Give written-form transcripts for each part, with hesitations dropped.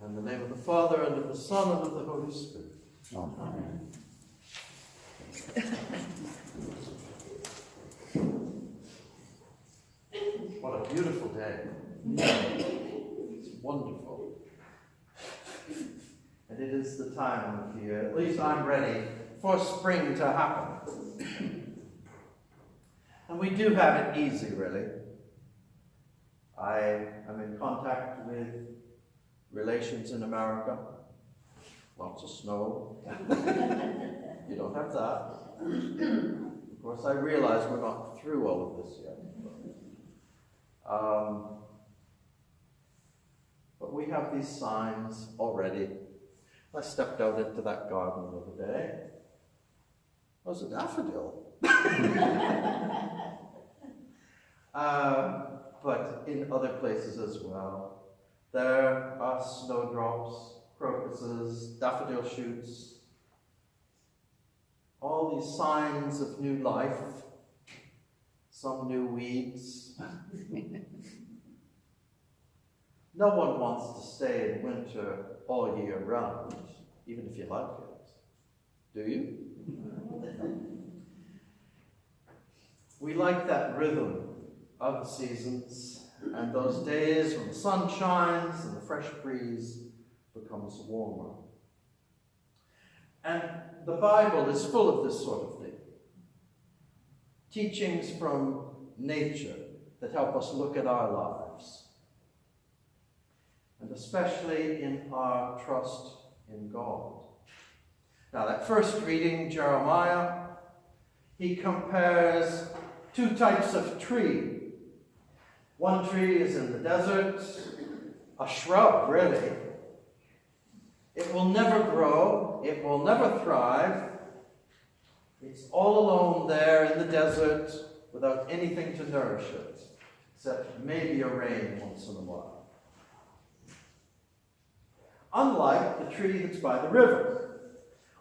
In the name of the Father, and of the Son, and of the Holy Spirit. Amen. What a beautiful day. It's wonderful. And it is the time of year, at least I'm ready for spring to happen. And we do have it easy, really. I am in contact with relations in America. Lots of snow. You don't have that. Of course, I realize we're not through all of this yet. But we have these signs already. I stepped out into that garden the other day. It was a daffodil. But in other places as well. There are snowdrops, crocuses, daffodil shoots, all these signs of new life, some new weeds. No one wants to stay in winter all year round, even if you like it. Do you? We like that rhythm of the seasons and those days when the sun shines and the fresh breeze becomes warmer. And the Bible is full of this sort of thing. Teachings from nature that help us look at our lives. And especially in our trust in God. Now that first reading, Jeremiah, he compares two types of tree. One tree is in the desert, a shrub, really. It will never grow, it will never thrive. It's all alone there in the desert without anything to nourish it, except maybe a rain once in a while. Unlike the tree that's by the river,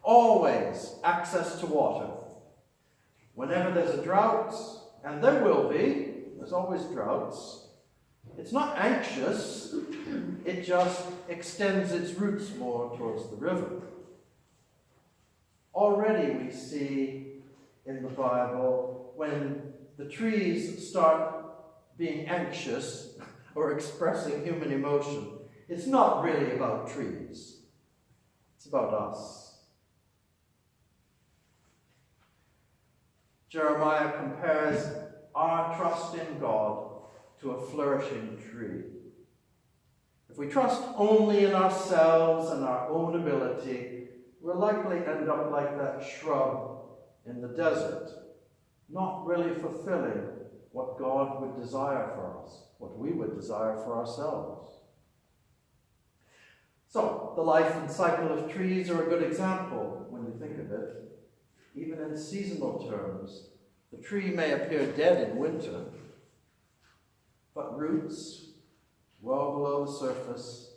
always access to water. Whenever there's a drought, and there will be, there's always droughts, it's not anxious, it just extends its roots more towards the river. Already we see in the Bible when the trees start being anxious or expressing human emotion, it's not really about trees, it's about us. Jeremiah compares our trust in God to a flourishing tree. If we trust only in ourselves and our own ability, we'll likely end up like that shrub in the desert, not really fulfilling what God would desire for us, what we would desire for ourselves. So, the life and cycle of trees are a good example when you think of it. Even in seasonal terms, the tree may appear dead in winter, but roots, well below the surface,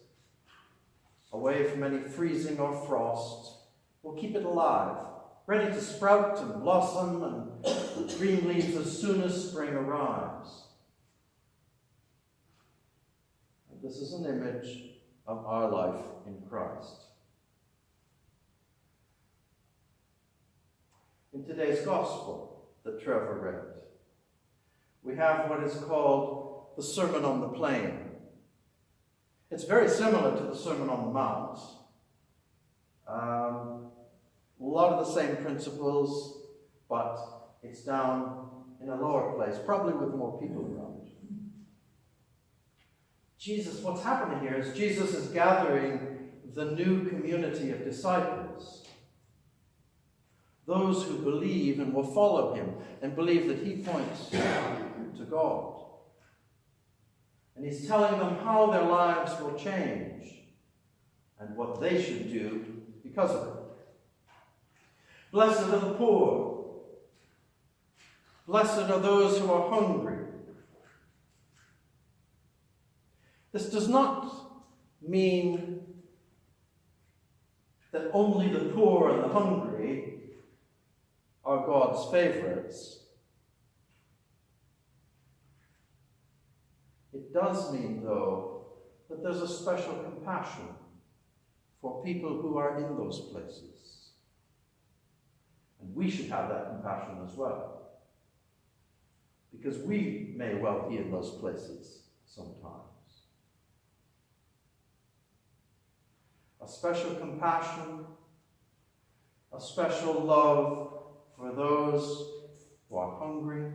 away from any freezing or frost, will keep it alive, ready to sprout and blossom and green leaves as soon as spring arrives. And this is an image of our life in Christ. In today's gospel that Trevor read, we have what is called the Sermon on the Plain. It's very similar to the Sermon on the Mount. A lot of the same principles, but it's down in a lower place, probably with more people around. Jesus, what's happening here is Jesus is gathering the new community of disciples. Those who believe and will follow him and believe that he points to God. And he's telling them how their lives will change and what they should do because of it. Blessed are the poor. Blessed are those who are hungry. This does not mean that only the poor and the hungry are God's favorites. It does mean, though, that there's a special compassion for people who are in those places. And we should have that compassion as well, because we may well be in those places sometimes. A special compassion, a special love for those who are hungry,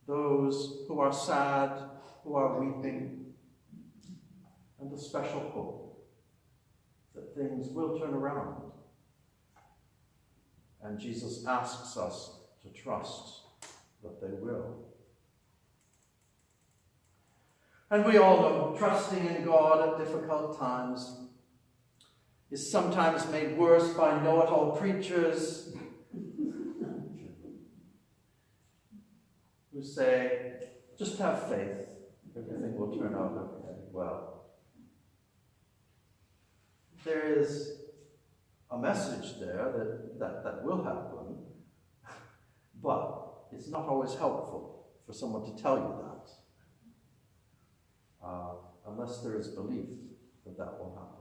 those who are sad, who are weeping, and a special hope that things will turn around. And Jesus asks us to trust that they will. And we all know trusting in God at difficult times is sometimes made worse by know-it-all preachers who say, just have faith, everything will turn out okay. Well, there is a message there that will happen, but it's not always helpful for someone to tell you that, unless there is belief that that will happen.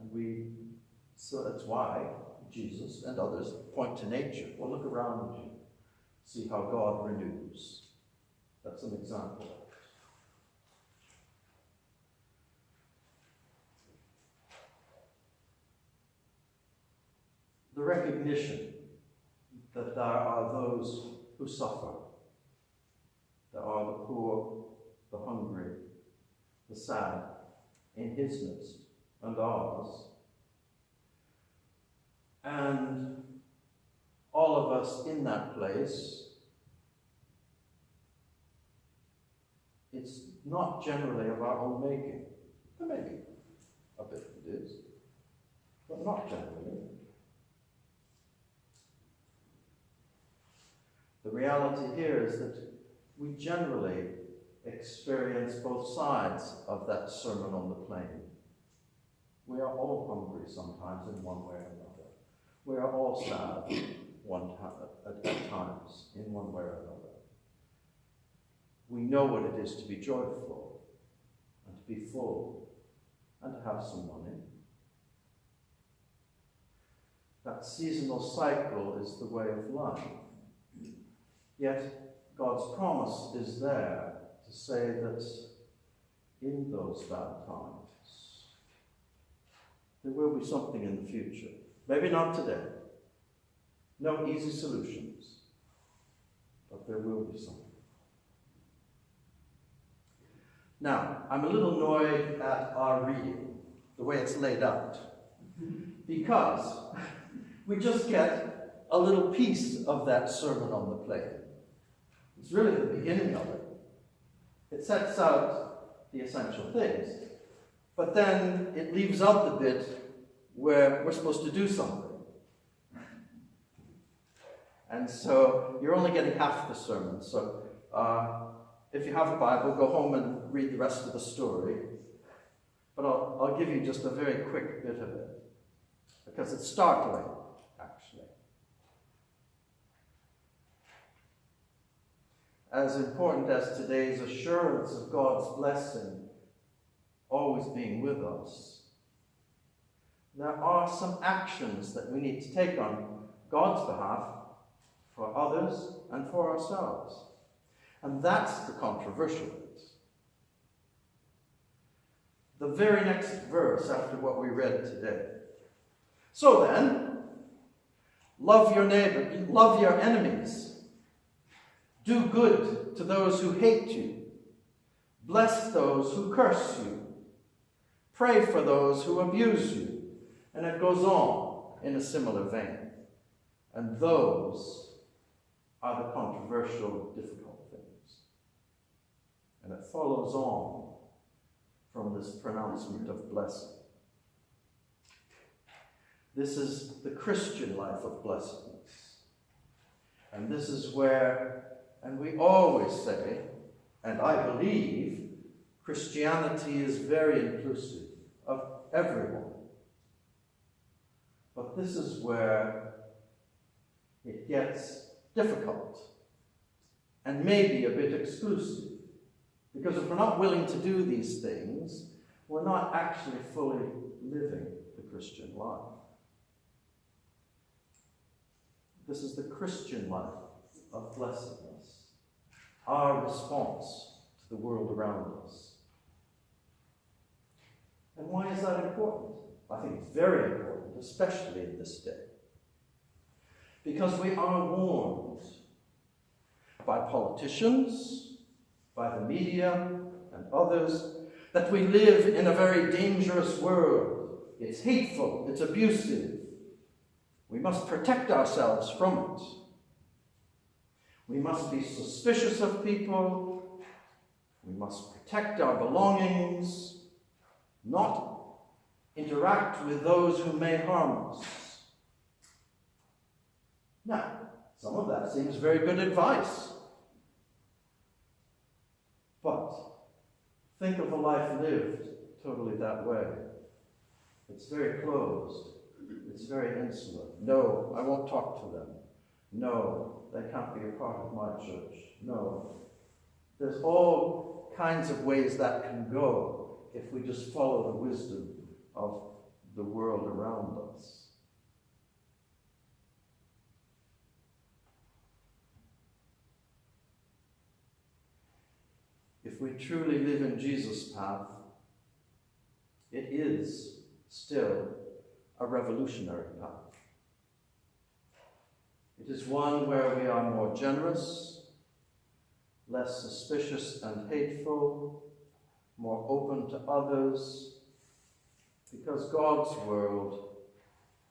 And so that's why Jesus and others point to nature. Well, look around you, see how God renews. That's an example. The recognition that there are those who suffer. There are the poor, the hungry, the sad, in his midst and ours. And all of us in that place, it's not generally of our own making. There may be a bit it is, but not generally. The reality here is that we generally experience both sides of that Sermon on the Plain. We are all hungry sometimes in one way or another. We are all sad at times in one way or another. We know what it is to be joyful and to be full and to have some money. That seasonal cycle is the way of life. Yet God's promise is there to say that in those bad times, there will be something in the future. Maybe not today. No easy solutions. But there will be something. Now, I'm a little annoyed at our reading, the way it's laid out, because we just get a little piece of that Sermon on the Plain. It's really the beginning of it. It sets out the essential things, but then it leaves out the bit where we're supposed to do something. And so you're only getting half the sermon. So if you have a Bible, go home and read the rest of the story. But I'll give you just a very quick bit of it, because it's startling, actually. As important as today's assurance of God's blessing always being with us, there are some actions that we need to take on God's behalf for others and for ourselves. And that's the controversial bit. The very next verse after what we read today. So then, love your neighbor, love your enemies. Do good to those who hate you. Bless those who curse you. Pray for those who abuse you. And it goes on in a similar vein. And those are the controversial, difficult things. And it follows on from this pronouncement of blessing. This is the Christian life of blessedness. And this is where, and we always say, and I believe, Christianity is very inclusive of everyone. But this is where it gets difficult and maybe a bit exclusive. Because if we're not willing to do these things, we're not actually fully living the Christian life. This is the Christian life of blessedness, our response to the world around us. And why is that important? I think it's very important, especially in this day. Because we are warned by politicians, by the media, and others, that we live in a very dangerous world. It's hateful, it's abusive. We must protect ourselves from it. We must be suspicious of people. We must protect our belongings, not interact with those who may harm us. Now, some of that seems very good advice. But think of a life lived totally that way. It's very closed. It's very insular. No, I won't talk to them. No, they can't be a part of my church. No. There's all kinds of ways that can go if we just follow the wisdom of the world around us. If we truly live in Jesus' path, it is still a revolutionary path. It is one where we are more generous, less suspicious and hateful, more open to others, because God's world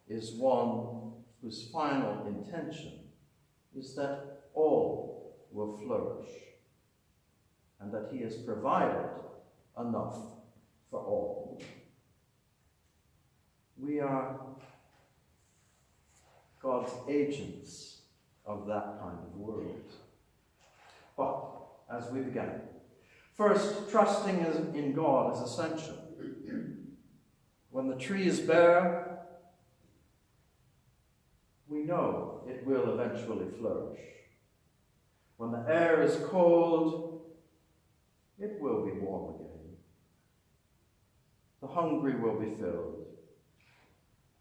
is one whose final intention is that all will flourish, and that He has provided enough for all. We are God's agents of that kind of world. But, as we began, first, trusting in God is essential. When the tree is bare, we know it will eventually flourish. When the air is cold, it will be warm again. The hungry will be filled.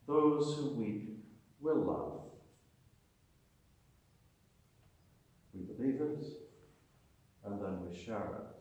Those who weep will laugh. We believe it, and then we share it.